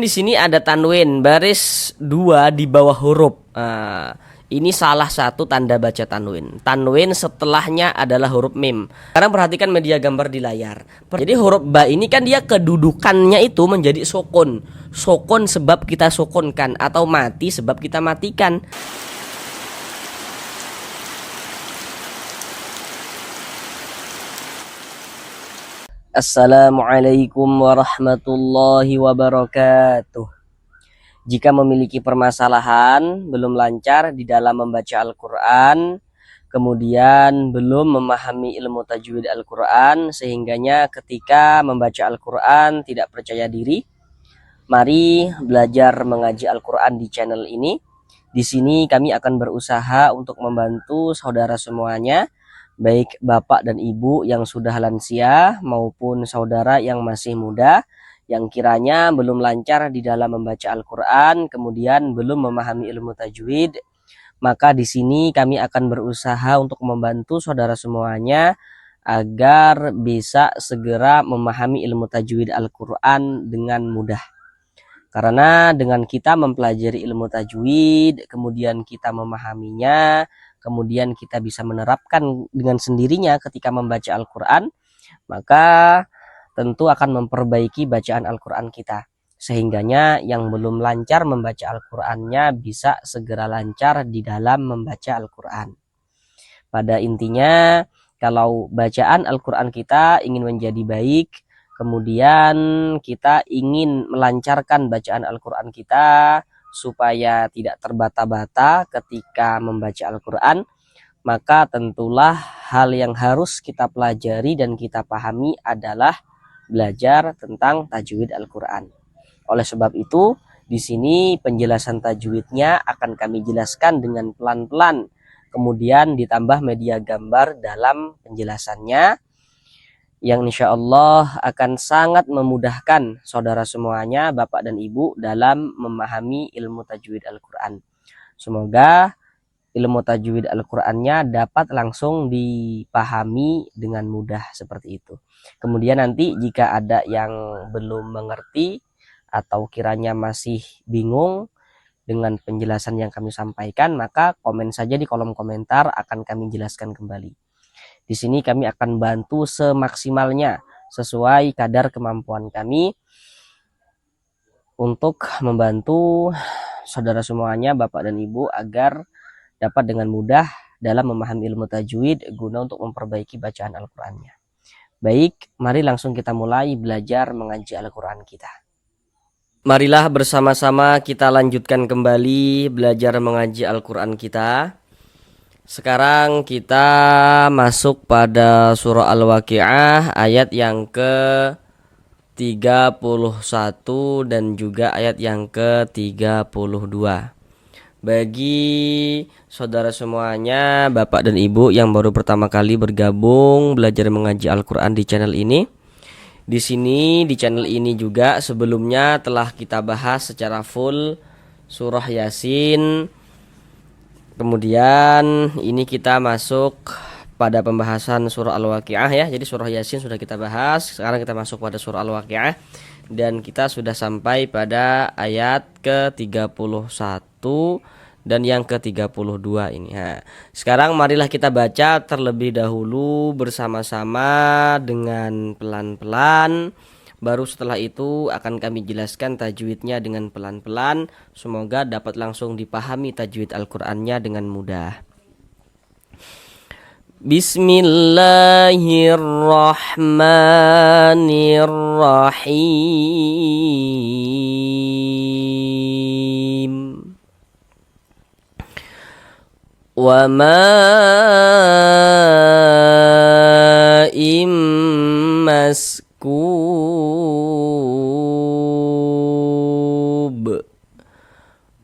Di sini ada tanwin baris 2 di bawah huruf. Nah, ini salah satu tanda baca tanwin. Tanwin setelahnya adalah huruf mim. Sekarang perhatikan media gambar di layar. Jadi huruf ba ini kan dia kedudukannya itu menjadi sukun. Sukun sebab kita sukunkan, atau mati sebab kita matikan. Assalamualaikum warahmatullahi wabarakatuh. Jika memiliki permasalahan, belum lancar di dalam membaca Al-Quran, kemudian belum memahami ilmu tajwid Al-Quran, sehingganya ketika membaca Al-Quran tidak percaya diri, mari belajar mengaji Al-Quran di channel ini. Di sini kami akan berusaha untuk membantu saudara semuanya, baik bapak dan ibu yang sudah lansia maupun saudara yang masih muda, yang kiranya belum lancar di dalam membaca Al-Quran, kemudian belum memahami ilmu tajwid. Maka di sini kami akan berusaha untuk membantu saudara semuanya agar bisa segera memahami ilmu tajwid Al-Quran dengan mudah. Karena dengan kita mempelajari ilmu tajwid, kemudian kita memahaminya, kemudian kita bisa menerapkan dengan sendirinya ketika membaca Al-Quran, maka tentu akan memperbaiki bacaan Al-Quran kita. Sehingganya yang belum lancar membaca Al-Qurannya bisa segera lancar di dalam membaca Al-Quran. Pada intinya, kalau bacaan Al-Quran kita ingin menjadi baik, kemudian kita ingin melancarkan bacaan Al-Quran kita supaya tidak terbata-bata ketika membaca Al-Quran, maka tentulah hal yang harus kita pelajari dan kita pahami adalah belajar tentang tajwid Al-Quran. Oleh sebab itu, di sini penjelasan tajwidnya akan kami jelaskan dengan pelan-pelan, kemudian ditambah media gambar dalam penjelasannya, yang insya Allah akan sangat memudahkan saudara semuanya, bapak dan ibu, dalam memahami ilmu tajwid Al-Quran. Semoga ilmu tajwid Al-Qurannya dapat langsung dipahami dengan mudah seperti itu. Kemudian nanti jika ada yang belum mengerti atau kiranya masih bingung dengan penjelasan yang kami sampaikan, maka komen saja di kolom komentar, akan kami jelaskan kembali. Di sini kami akan bantu semaksimalnya sesuai kadar kemampuan kami untuk membantu saudara semuanya, bapak dan ibu, agar dapat dengan mudah dalam memahami ilmu tajwid guna untuk memperbaiki bacaan Al-Qurannya. Baik, mari langsung kita mulai belajar mengaji Al-Quran kita. Marilah bersama-sama kita lanjutkan kembali belajar mengaji Al-Quran kita. Sekarang kita masuk pada surah Al-Waqi'ah ayat yang ke-31 dan juga ayat yang ke-32. Bagi saudara semuanya, bapak dan ibu yang baru pertama kali bergabung belajar mengaji Al-Quran di channel ini, di sini di channel ini juga sebelumnya telah kita bahas secara full surah Yasin. Kemudian ini kita masuk pada pembahasan surah Al-Waqi'ah ya. Jadi surah Yasin sudah kita bahas. Sekarang kita masuk pada surah Al-Waqi'ah dan kita sudah sampai pada ayat ke-31 dan yang ke-32 ini. Nah, sekarang marilah kita baca terlebih dahulu bersama-sama dengan pelan-pelan. Baru setelah itu akan kami jelaskan tajwidnya dengan pelan-pelan. Semoga dapat langsung dipahami tajwid Al-Qur'annya dengan mudah. Bismillahirrahmanirrahim. Wa ma'im maskub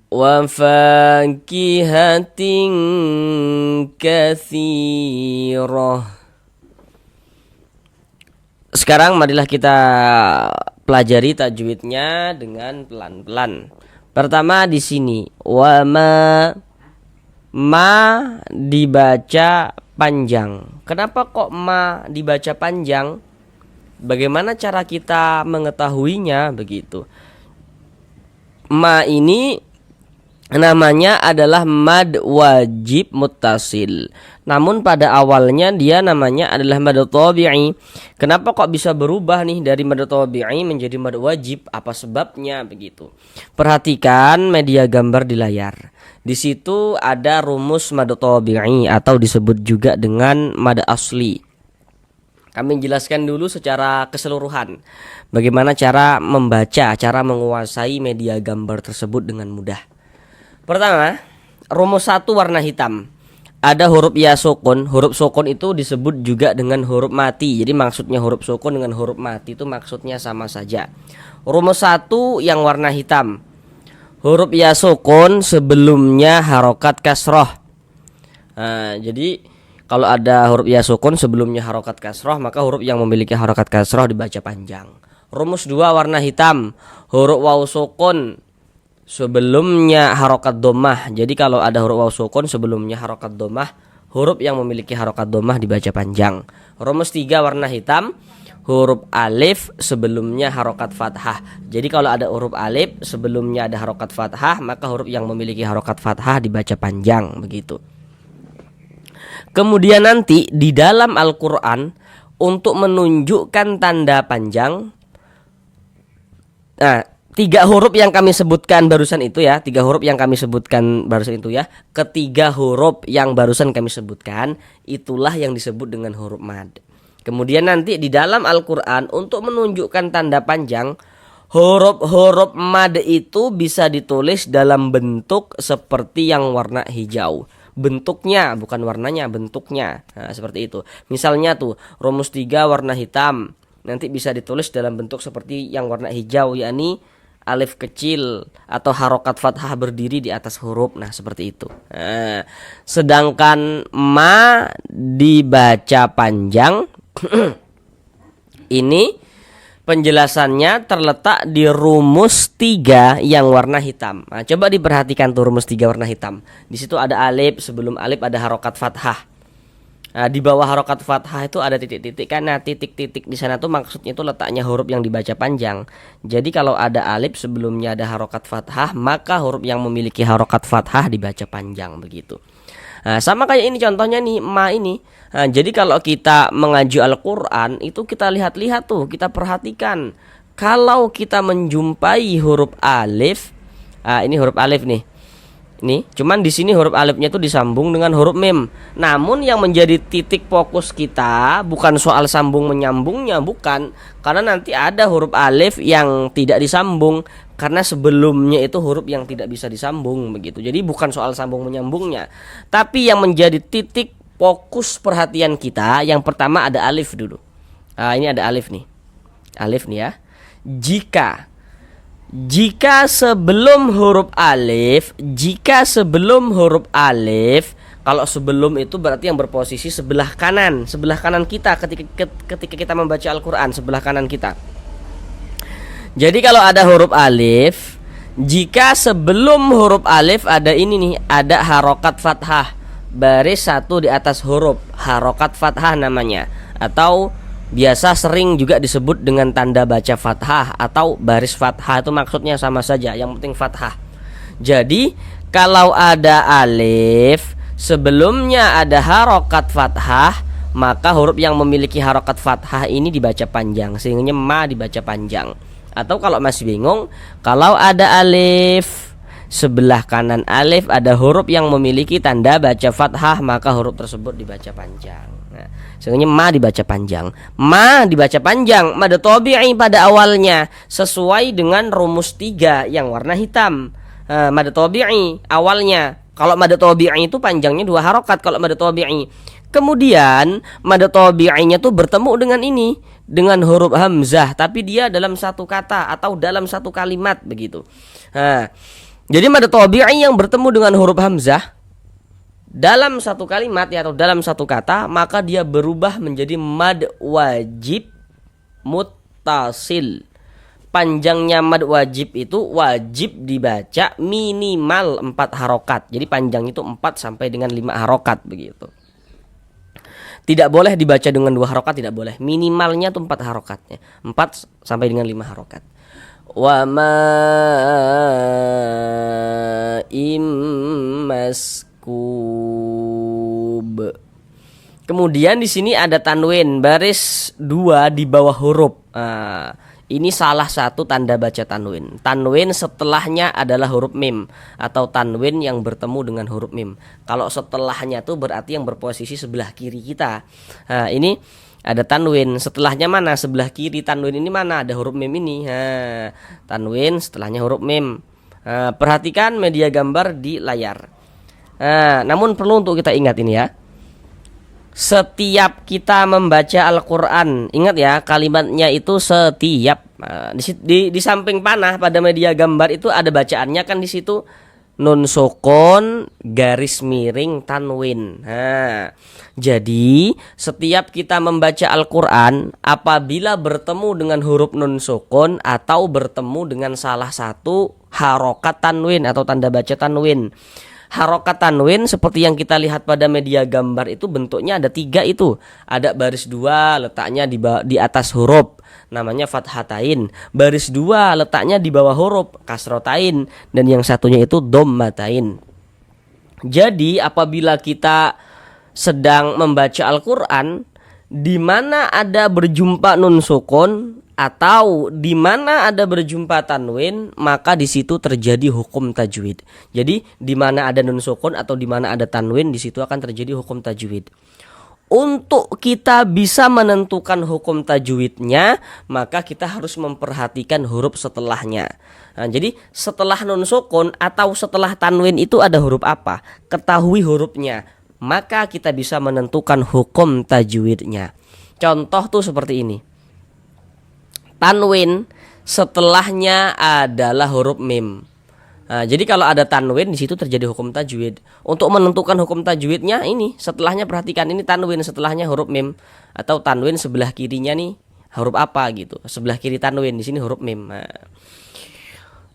wa fakihatin katsirah. Sekarang marilah kita pelajari tajwidnya dengan pelan-pelan. Pertama di sini ma dibaca panjang. Kenapa kok ma dibaca panjang? Bagaimana cara kita mengetahuinya begitu? ma ini namanya adalah mad wajib muttasil. Namun pada awalnya dia namanya adalah mad tabi'i. Kenapa kok bisa berubah nih dari mad tabi'i menjadi mad wajib? Apa sebabnya begitu? Perhatikan media gambar di layar. Di situ ada rumus mad tabi'i atau disebut juga dengan mad asli. Kami jelaskan dulu secara keseluruhan bagaimana cara membaca, cara menguasai media gambar tersebut dengan mudah. Pertama, rumus 1 warna hitam. Ada huruf ya sukun. Huruf sukun itu disebut juga dengan huruf mati. Jadi maksudnya huruf sukun dengan huruf mati itu maksudnya sama saja. Rumus 1 yang warna hitam. Huruf ya sukun sebelumnya harokat kasroh. Nah, jadi kalau ada huruf ya sukun sebelumnya harokat kasroh, maka huruf yang memiliki harokat kasroh dibaca panjang. Rumus 2 warna hitam. Huruf waw sukun sebelumnya harokat domah. Jadi kalau ada huruf waw sukun sebelumnya harokat domah, huruf yang memiliki harokat domah dibaca panjang. Rumus 3 warna hitam. Huruf alif sebelumnya harokat fathah. Jadi kalau ada huruf alif sebelumnya ada harokat fathah, maka huruf yang memiliki harokat fathah dibaca panjang begitu. Kemudian nanti di dalam Al-Quran untuk menunjukkan tanda panjang, nah 3 huruf yang kami sebutkan barusan itu ya, 3 huruf yang kami sebutkan barusan itu ya, ketiga huruf yang barusan kami sebutkan itulah yang disebut dengan huruf mad. Kemudian nanti di dalam Al-Quran untuk menunjukkan tanda panjang, huruf-huruf mad itu bisa ditulis dalam bentuk seperti yang warna hijau. Bentuknya, bukan warnanya, bentuknya. Nah, seperti itu. Misalnya tuh rumus 3 warna hitam, nanti bisa ditulis dalam bentuk seperti yang warna hijau, yakni alif kecil atau harokat fathah berdiri di atas huruf. Nah seperti itu. Nah, sedangkan ma dibaca panjang ini penjelasannya terletak di rumus 3 yang warna hitam. Nah, coba diperhatikan tuh rumus 3 warna hitam. Di situ ada alif, sebelum alif ada harokat fathah. Nah, di bawah harokat fathah itu ada titik-titik kan. Nah, titik-titik di sana tuh maksudnya itu letaknya huruf yang dibaca panjang. Jadi kalau ada alif sebelumnya ada harokat fathah, maka huruf yang memiliki harokat fathah dibaca panjang begitu. Nah, sama kayak ini contohnya nih, ma ini. Nah, jadi kalau kita mengaji Al-Quran itu kita lihat-lihat tuh, kita perhatikan. Kalau kita menjumpai huruf alif, ini huruf alif nih. Ini, cuman di sini huruf alifnya itu disambung dengan huruf mim. Namun yang menjadi titik fokus kita bukan soal sambung menyambungnya, bukan. Karena nanti ada huruf alif yang tidak disambung karena sebelumnya itu huruf yang tidak bisa disambung begitu. Jadi bukan soal sambung menyambungnya. Tapi yang menjadi titik fokus perhatian kita yang pertama ada alif dulu. Ini ada alif nih. Alif nih ya. Jika sebelum huruf alif, kalau sebelum itu berarti yang berposisi sebelah kanan kita ketika kita membaca Al-Quran, sebelah kanan kita. Jadi kalau ada huruf alif, jika sebelum huruf alif ada ini nih, ada harokat fathah, baris 1 di atas huruf, harokat fathah namanya, atau biasa sering juga disebut dengan tanda baca fathah atau baris fathah, itu maksudnya sama saja, yang penting fathah. Jadi kalau ada alif sebelumnya ada harokat fathah, maka huruf yang memiliki harokat fathah ini dibaca panjang, sehingga ma dibaca panjang. Atau kalau masih bingung, kalau ada alif sebelah kanan alif ada huruf yang memiliki tanda baca fathah, maka huruf tersebut dibaca panjang. Nah, sehingga ma dibaca panjang. Ma dibaca panjang, mad tabi'i pada awalnya sesuai dengan rumus 3 yang warna hitam. Mad tabi'i awalnya. Kalau mad tabi'i itu panjangnya 2 harokat kalau mad tabi'i. Kemudian mad tabi'inya tuh bertemu dengan ini, dengan huruf hamzah, tapi dia dalam satu kata atau dalam satu kalimat begitu. Nah, jadi mad tabi'i yang bertemu dengan huruf hamzah dalam satu kalimat ya, atau dalam satu kata, maka dia berubah menjadi mad wajib muttasil. Panjangnya mad wajib itu wajib dibaca minimal 4 harokat. Jadi panjang itu 4 sampai dengan 5 harokat begitu. Tidak boleh dibaca dengan 2 harokat, tidak boleh. Minimalnya tuh 4 harokatnya, 4 sampai dengan 5 harokat. Wa ma Kemudian di sini ada tanwin baris 2 di bawah huruf. Ini salah satu tanda baca tanwin. Tanwin setelahnya adalah huruf mim atau tanwin yang bertemu dengan huruf mim. Kalau setelahnya tuh berarti yang berposisi sebelah kiri kita. Ini ada tanwin, setelahnya mana? Sebelah kiri tanwin ini mana? Ada huruf mim ini. Tanwin setelahnya huruf mim. Perhatikan media gambar di layar. Namun perlu untuk kita ingat ini ya. Setiap kita membaca Al-Quran, ingat ya kalimatnya itu setiap. Di samping panah pada media gambar itu ada bacaannya kan di situ, nun sukun garis miring tanwin. Jadi setiap kita membaca Al-Quran, apabila bertemu dengan huruf nun sukun atau bertemu dengan salah satu harokat tanwin atau tanda baca tanwin. Harokat tanwin seperti yang kita lihat pada media gambar itu bentuknya ada 3 itu. Ada baris 2 letaknya di atas huruf, namanya fathatain. Baris 2 letaknya di bawah huruf, kasrotain. Dan yang satunya itu dommatain. Jadi apabila kita sedang membaca Al-Quran, di mana ada berjumpa nun sukun atau di mana ada berjumpa tanwin, maka di situ terjadi hukum tajwid. Jadi di mana ada nun sukun atau di mana ada tanwin, di situ akan terjadi hukum tajwid. Untuk kita bisa menentukan hukum tajwidnya, maka kita harus memperhatikan huruf setelahnya. Jadi setelah nun sukun atau setelah tanwin itu ada huruf apa? Ketahui hurufnya, maka kita bisa menentukan hukum tajwidnya. Contoh tuh seperti ini. Tanwin setelahnya adalah huruf mim. Jadi kalau ada tanwin di situ terjadi hukum tajwid. Untuk menentukan hukum tajwidnya ini setelahnya perhatikan, ini tanwin setelahnya huruf mim atau tanwin sebelah kirinya nih huruf apa gitu. Sebelah kiri tanwin di sini huruf mim.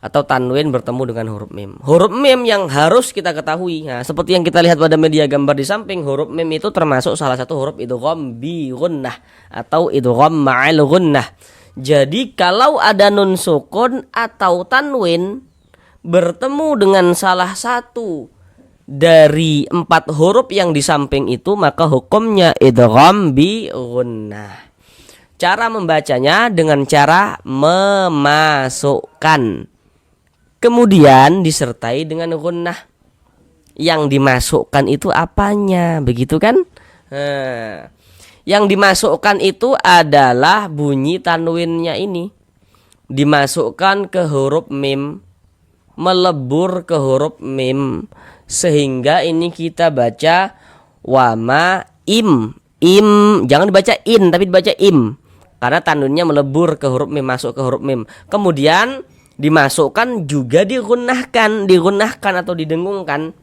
Atau tanwin bertemu dengan huruf mim. Huruf mim yang harus kita ketahui. Seperti yang kita lihat pada media gambar di samping, huruf mim itu termasuk salah satu huruf idgham bi gunnah atau idgham ma'al gunnah. Jadi kalau ada nun sukun atau tanwin bertemu dengan salah satu dari 4 huruf yang di samping itu, maka hukumnya idgham bi gunnah. Cara membacanya dengan cara memasukkan, kemudian disertai dengan gunnah. Yang dimasukkan itu apanya, begitu kan? Yang dimasukkan itu adalah bunyi tanwinnya ini. Dimasukkan ke huruf mim, melebur ke huruf mim, sehingga ini kita baca wama im. Jangan dibaca in tapi dibaca im, karena tanwinnya melebur ke huruf mim, masuk ke huruf mim. Kemudian dimasukkan juga digunnahkan atau didengungkan.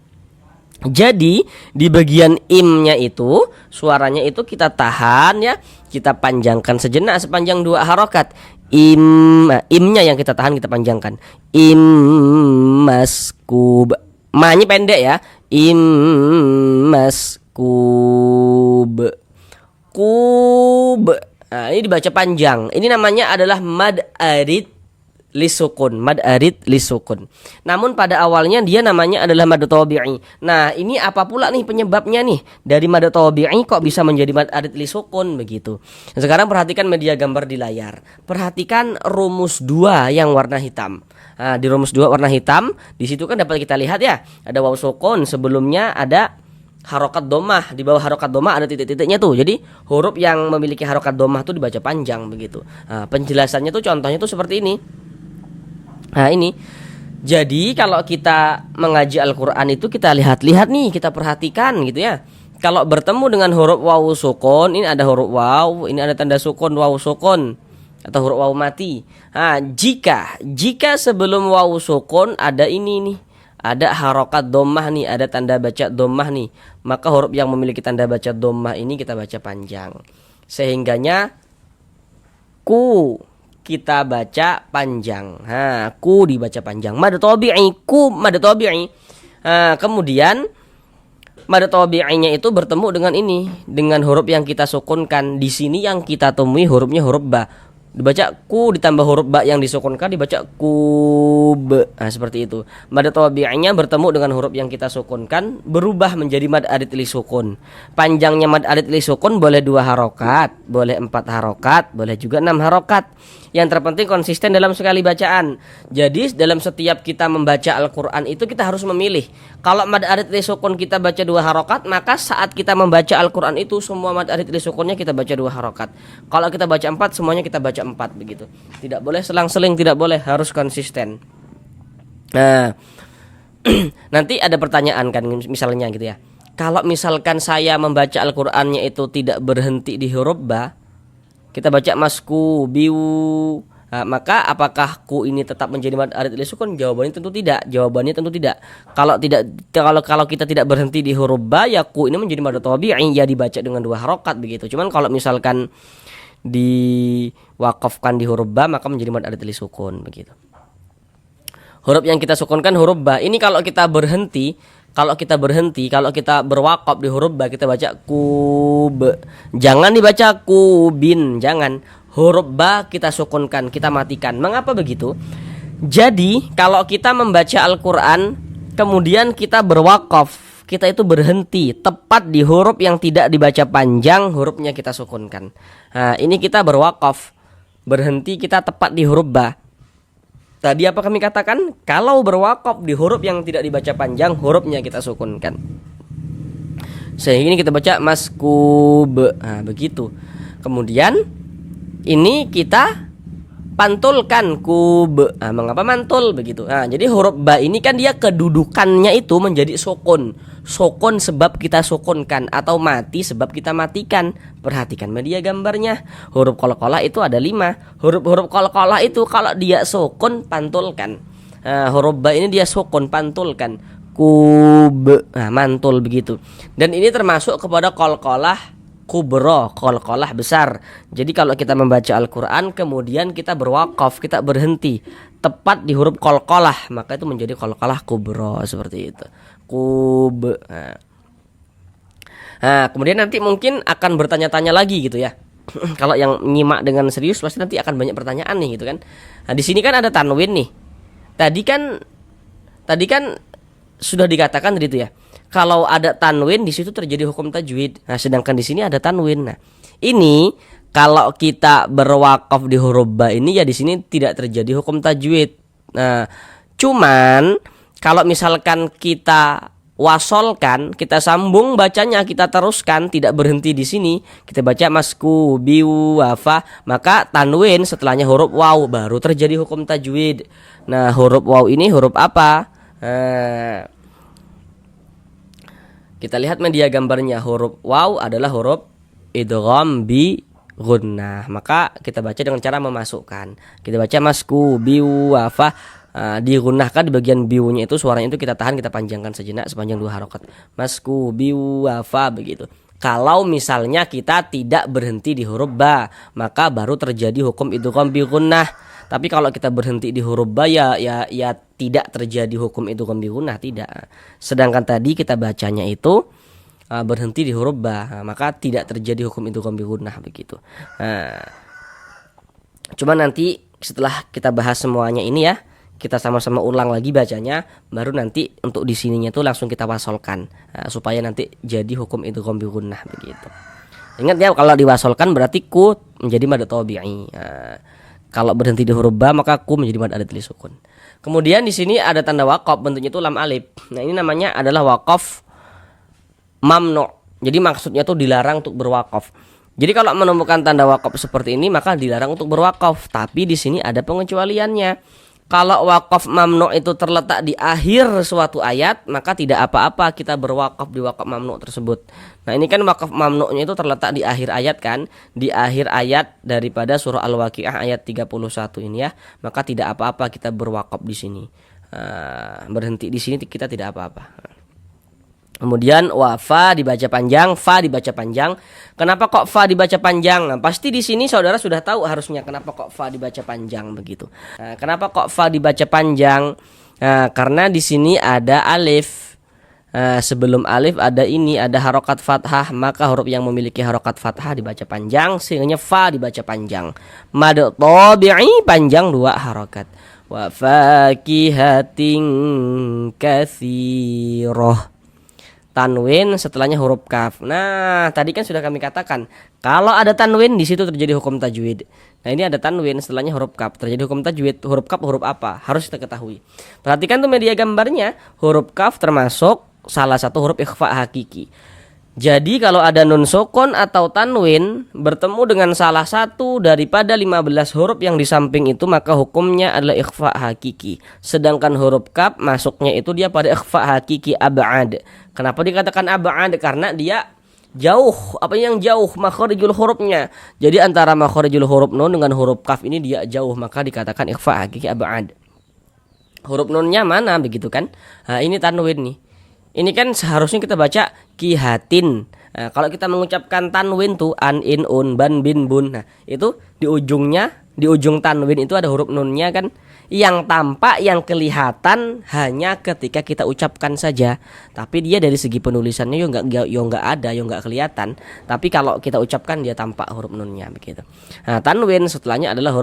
Jadi di bagian imnya itu suaranya itu kita tahan ya, kita panjangkan sejenak sepanjang 2 harokat. Imnya yang kita tahan, kita panjangkan. Maskub. Ma-nya pendek ya. Maskub. Kub. Ini dibaca panjang. Ini namanya adalah mad arid lisukun, mad arid lisukun. Namun pada awalnya dia namanya adalah mad tabi'i. Nah, ini apa pula nih penyebabnya nih? Dari mad tabi'i kok bisa menjadi mad arid lisukun begitu. Nah, sekarang perhatikan media gambar di layar. Perhatikan rumus 2 yang warna hitam. Di rumus 2 warna hitam, di situ kan dapat kita lihat ya, ada waw sukun, sebelumnya ada harokat domah, di bawah harokat domah ada titik-titiknya tuh. Jadi huruf yang memiliki harokat domah tuh dibaca panjang begitu. Penjelasannya tuh contohnya tuh seperti ini. Nah ini, jadi kalau kita mengaji Al-Quran itu kita lihat-lihat nih, kita perhatikan gitu ya. Kalau bertemu dengan huruf waw sukun, ini ada huruf waw, ini ada tanda sukun waw sukun atau huruf waw mati. Jika sebelum waw sukun ada ini nih, ada harokat domah nih, ada tanda baca domah nih, maka huruf yang memiliki tanda baca domah ini kita baca panjang. Sehingganya ku kita baca panjang. Ku dibaca panjang. Mad tabi'i, ku mad tabi'i. Kemudian mad tabi'inya itu bertemu dengan ini, dengan huruf yang kita sukunkan. Di sini yang kita temui hurufnya huruf ba. Dibaca ku ditambah huruf ba yang disukunkan dibaca kub. Nah, seperti itu. Mad tabi'inya bertemu dengan huruf yang kita sukunkan berubah menjadi mad arid li sukun. Panjangnya mad arid li sukun boleh 2 harokat, boleh 4 harokat, boleh juga 6 harokat. Yang terpenting konsisten dalam sekali bacaan. Jadi dalam setiap kita membaca Al-Quran itu kita harus memilih. Kalau mad arid li sukun kita baca 2 harokat, maka saat kita membaca Al-Quran itu semua mad arid li sukunnya kita baca 2 harokat. Kalau kita baca 4, semuanya kita baca 4 begitu. Tidak boleh selang-seling, tidak boleh, harus konsisten. Nah, nanti ada pertanyaan kan misalnya gitu ya. Kalau misalkan saya membaca Al-Qur'annya itu tidak berhenti di huruf ba, kita baca masku biu, nah, maka apakah ku ini tetap menjadi mad arid li sukun? Jawabannya tentu tidak. Jawabannya tentu tidak. Kalau kita tidak berhenti di huruf ba, ya ku ini menjadi mad tabi'i, ya dibaca dengan 2 harokat begitu. Cuman kalau misalkan diwakafkan di huruf ba maka menjadi mad arid li sukun begitu. Huruf yang kita sukunkan huruf ba. Ini kalau kita berhenti, kalau kita berwakaf di huruf ba kita baca kub. Jangan dibaca kubin, jangan. Huruf ba kita sukunkan, kita matikan. Mengapa begitu? Jadi kalau kita membaca Al-Qur'an kemudian kita berwakaf, kita itu berhenti tepat di huruf yang tidak dibaca panjang, hurufnya kita sukunkan. Nah, ini kita berwakaf, berhenti kita tepat di huruf ba. Tadi apa kami katakan? Kalau berwakaf di huruf yang tidak dibaca panjang, hurufnya kita sukunkan. Sehingga ini kita baca maskub. Nah, begitu. Kemudian ini kita pantulkan kub. Nah, mengapa mantul begitu? Nah, jadi huruf ba ini kan dia kedudukannya itu menjadi sukun. Sukun sebab kita sukunkan atau mati sebab kita matikan. Perhatikan media gambarnya. Huruf qalqalah itu ada 5. Huruf qalqalah itu kalau dia sukun pantulkan. Nah, huruf ba ini dia sukun pantulkan. Kub. Nah, mantul begitu. Dan ini termasuk kepada qalqalah kubro, qalqalah besar. Jadi kalau kita membaca Al-Qur'an kemudian kita berwakaf, kita berhenti tepat di huruf qalqalah, maka itu menjadi qalqalah kubro, seperti itu. Kub. Nah, kemudian nanti mungkin akan bertanya-tanya lagi gitu ya. Kalau yang nyimak dengan serius pasti nanti akan banyak pertanyaan nih gitu kan. Nah, di sini kan ada tanwin nih. Tadi kan sudah dikatakan tadi itu ya. Kalau ada tanwin di situ terjadi hukum tajwid. Nah, sedangkan di sini ada tanwin. Nah, ini kalau kita berwakaf di huruf ba ini ya di sini tidak terjadi hukum tajwid. Nah, cuman kalau misalkan kita wasolkan, kita sambung bacanya, kita teruskan, tidak berhenti di sini, kita baca masku biu wafa, maka tanwin setelahnya huruf waw baru terjadi hukum tajwid. Nah, huruf waw ini huruf apa? Nah, kita lihat media gambarnya, huruf waw adalah huruf idgham bi gunnah. Maka kita baca dengan cara memasukkan. Kita baca masku biu wafa. Digunnahkan di bagian biunya itu suaranya itu kita tahan, kita panjangkan sejenak sepanjang 2 harokat. Masku biu wafa begitu. Kalau misalnya kita tidak berhenti di huruf ba, maka baru terjadi hukum idgham bi gunnah. Tapi kalau kita berhenti di huruf ba ya tidak terjadi hukum idgham bi gunnah, tidak. Sedangkan tadi kita bacanya itu berhenti di huruf ba, maka tidak terjadi hukum idgham bi gunnah begitu. Cuma nanti setelah kita bahas semuanya ini ya, kita sama-sama ulang lagi bacanya, baru nanti untuk di sininya tuh langsung kita wasolkan, supaya nanti jadi hukum idgham bi gunnah begitu. Ingat ya, kalau diwasolkan berarti ku menjadi mad tabi'i. Kalau berhenti di huruf ba maka ku menjadi mad arid li sukun. Kemudian di sini ada tanda waqaf, bentuknya itu lam alif. Nah, ini namanya adalah waqaf mamnu. Jadi maksudnya tuh dilarang untuk berwaqaf. Jadi kalau menemukan tanda waqaf seperti ini maka dilarang untuk berwaqaf, tapi di sini ada pengecualiannya. Kalau wakaf mamnu itu terletak di akhir suatu ayat, maka tidak apa-apa kita berwakaf di wakaf mamnu tersebut. Nah, ini kan wakaf mamnu'nya itu terletak di akhir ayat kan, di akhir ayat daripada surah Al-Waqiah ayat 31 ini ya, maka tidak apa-apa kita berwakaf di sini. Berhenti di sini kita tidak apa-apa. Kemudian wafa dibaca panjang, fa dibaca panjang. Kenapa kok fa dibaca panjang? Nah, pasti di sini saudara sudah tahu harusnya kenapa kok fa dibaca panjang begitu. Nah, kenapa kok fa dibaca panjang? Nah, karena di sini ada alif. sebelum alif ada harokat fathah, maka huruf yang memiliki harokat fathah dibaca panjang, sehingga fa dibaca panjang. Mad tabi'i panjang 2 harokat. Wa fakihatin katsirah. Tanwin setelahnya huruf kaf. Nah, tadi kan sudah kami katakan, kalau ada tanwin di situ terjadi hukum tajwid. Nah, ini ada tanwin setelahnya huruf kaf, terjadi hukum tajwid. Huruf kaf huruf apa? Harus kita ketahui. Perhatikan tuh media gambarnya, huruf kaf termasuk salah satu huruf ikhfa hakiki. Jadi kalau ada nun sukun atau tanwin bertemu dengan salah satu daripada 15 huruf yang di samping itu, maka hukumnya adalah ikhfa hakiki. Sedangkan huruf kaf masuknya itu dia pada ikhfa hakiki ab'ad. Kenapa dikatakan ab'ad? Karena dia jauh. Apa yang jauh? Makharijul hurufnya. Jadi antara makharijul huruf nun dengan huruf kaf ini dia jauh, maka dikatakan ikhfa hakiki ab'ad. Huruf nunnya mana begitu kan? Nah, ini tanwin nih. Ini kan seharusnya kita baca kihatin. Nah, kalau kita mengucapkan tanwin tuh an, in, un, ban, bin, bun. Nah, itu di ujung tanwin itu ada huruf nunnya kan. Yang tampak, yang kelihatan hanya ketika kita ucapkan saja. Tapi dia dari segi penulisannya yo nggak ada, yo nggak kelihatan. Tapi kalau kita ucapkan dia tampak huruf nunnya begitu. Nah, tanwin setelahnya adalah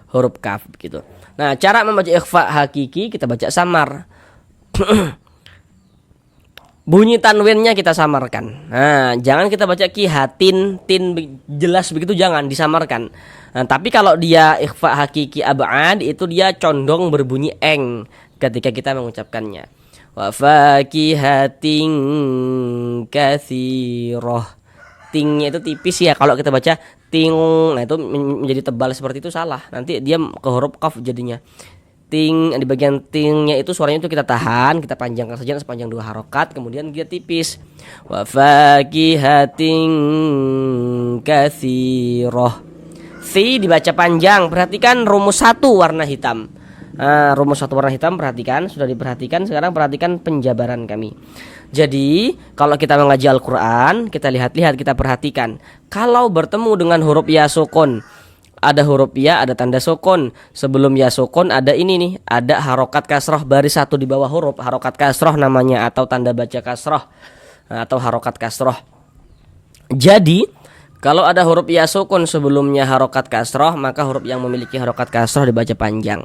huruf kaf begitu. Nah, cara membaca ikhfa hakiki kita baca samar. Bunyi tanwinnya kita samarkan. Nah, jangan kita baca kihatin, tin jelas begitu, jangan disamarkan. Nah, tapi kalau dia ikhfa hakiki ab'ad itu dia condong berbunyi eng ketika kita mengucapkannya. Wa fakihatin katsirah. Tingnya itu tipis ya, kalau kita baca ting, nah itu menjadi tebal seperti itu salah. Nanti dia ke huruf kaf jadinya. Ting, di bagian tingnya itu suaranya itu kita tahan, kita panjangkan saja sepanjang 2 harokat, kemudian dia tipis. Wa fakihatin katsirah. Si dibaca panjang. Perhatikan rumus 1 warna hitam. Rumus 1 warna hitam, perhatikan, sudah diperhatikan. Sekarang perhatikan penjabaran kami. Jadi kalau kita mengaji Al-Quran, kita lihat-lihat, kita perhatikan, kalau bertemu dengan huruf ya sukun, ada huruf ya, ada tanda sukun. Sebelum ya sukun ada ini nih, ada harokat kasroh baris 1 di bawah huruf. Harokat kasroh namanya, atau tanda baca kasroh, atau harokat kasroh. Jadi kalau ada huruf ya sukun sebelumnya harokat kasroh, maka huruf yang memiliki harokat kasroh dibaca panjang.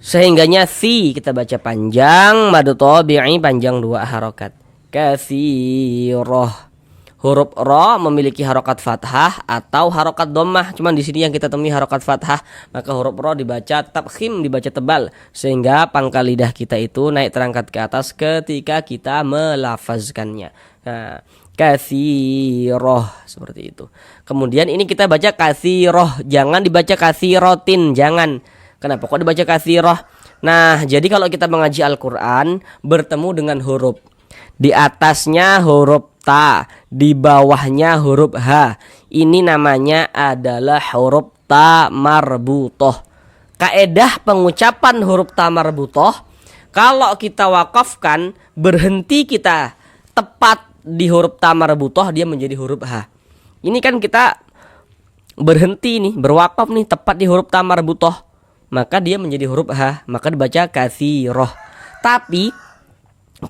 Sehingganya si kita baca panjang, mad tabi'i panjang 2 harokat. Katsirah. Huruf ra memiliki harokat fathah atau harokat dhammah. Cuman di sini yang kita temui harokat fathah, maka huruf ra dibaca tabkhim, dibaca tebal, sehingga pangkal lidah kita itu naik terangkat ke atas ketika kita melafazkannya. Nah, katsirah seperti itu. Kemudian ini kita baca katsirah, jangan dibaca katsirotin, jangan. Kenapa kok dibaca katsirah? Nah, jadi kalau kita mengaji Al-Quran bertemu dengan huruf, di atasnya huruf ta, di bawahnya huruf ha, ini namanya adalah huruf ta marbutoh. Kaedah pengucapan huruf ta marbutoh, kalau kita wakafkan, berhenti kita tepat di huruf ta marbutoh, dia menjadi huruf ha. Ini kan kita berhenti nih, berwakaf nih, tepat di huruf ta marbutoh, maka dia menjadi huruf ha, maka dibaca katsirah. Tapi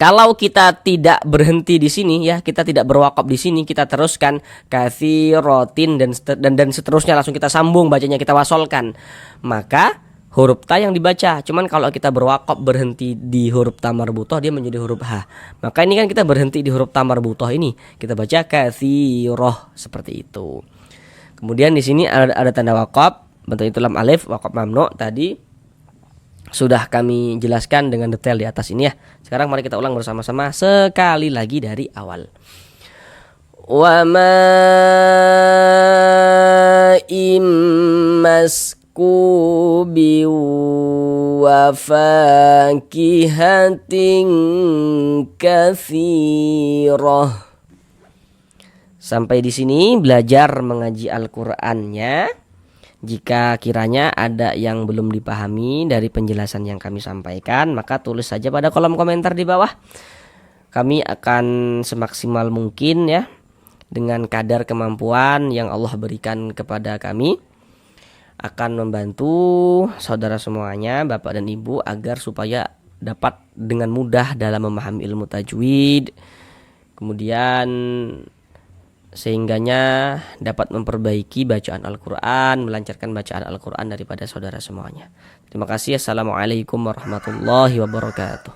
kalau kita tidak berhenti di sini ya, kita tidak berwakaf di sini, kita teruskan katsiratin dan seterusnya, langsung kita sambung bacanya, kita wasolkan, maka huruf ta yang dibaca. Cuman kalau kita berwakaf berhenti di huruf ta marbutoh, dia menjadi huruf ha. Maka ini kan kita berhenti di huruf ta marbutoh ini, kita baca katsirah seperti itu. Kemudian di sini ada tanda wakaf, bentuk itu lam alif, wakaf mamnu, tadi sudah kami jelaskan dengan detail di atas ini ya. Sekarang mari kita ulang bersama-sama sekali lagi dari awal. Wa ma'im maskubi wa fakihatin katsirah. Sampai di sini belajar mengaji Al-Qur'annya. Jika kiranya ada yang belum dipahami dari penjelasan yang kami sampaikan, maka tulis saja pada kolom komentar di bawah. Kami akan semaksimal mungkin ya, dengan kadar kemampuan yang Allah berikan kepada kami, akan membantu saudara semuanya, Bapak dan Ibu, agar supaya dapat dengan mudah dalam memahami ilmu tajwid, kemudian sehingganya dapat memperbaiki bacaan Al-Quran, melancarkan bacaan Al-Quran daripada saudara semuanya. Terima kasih. Assalamualaikum warahmatullahi wabarakatuh.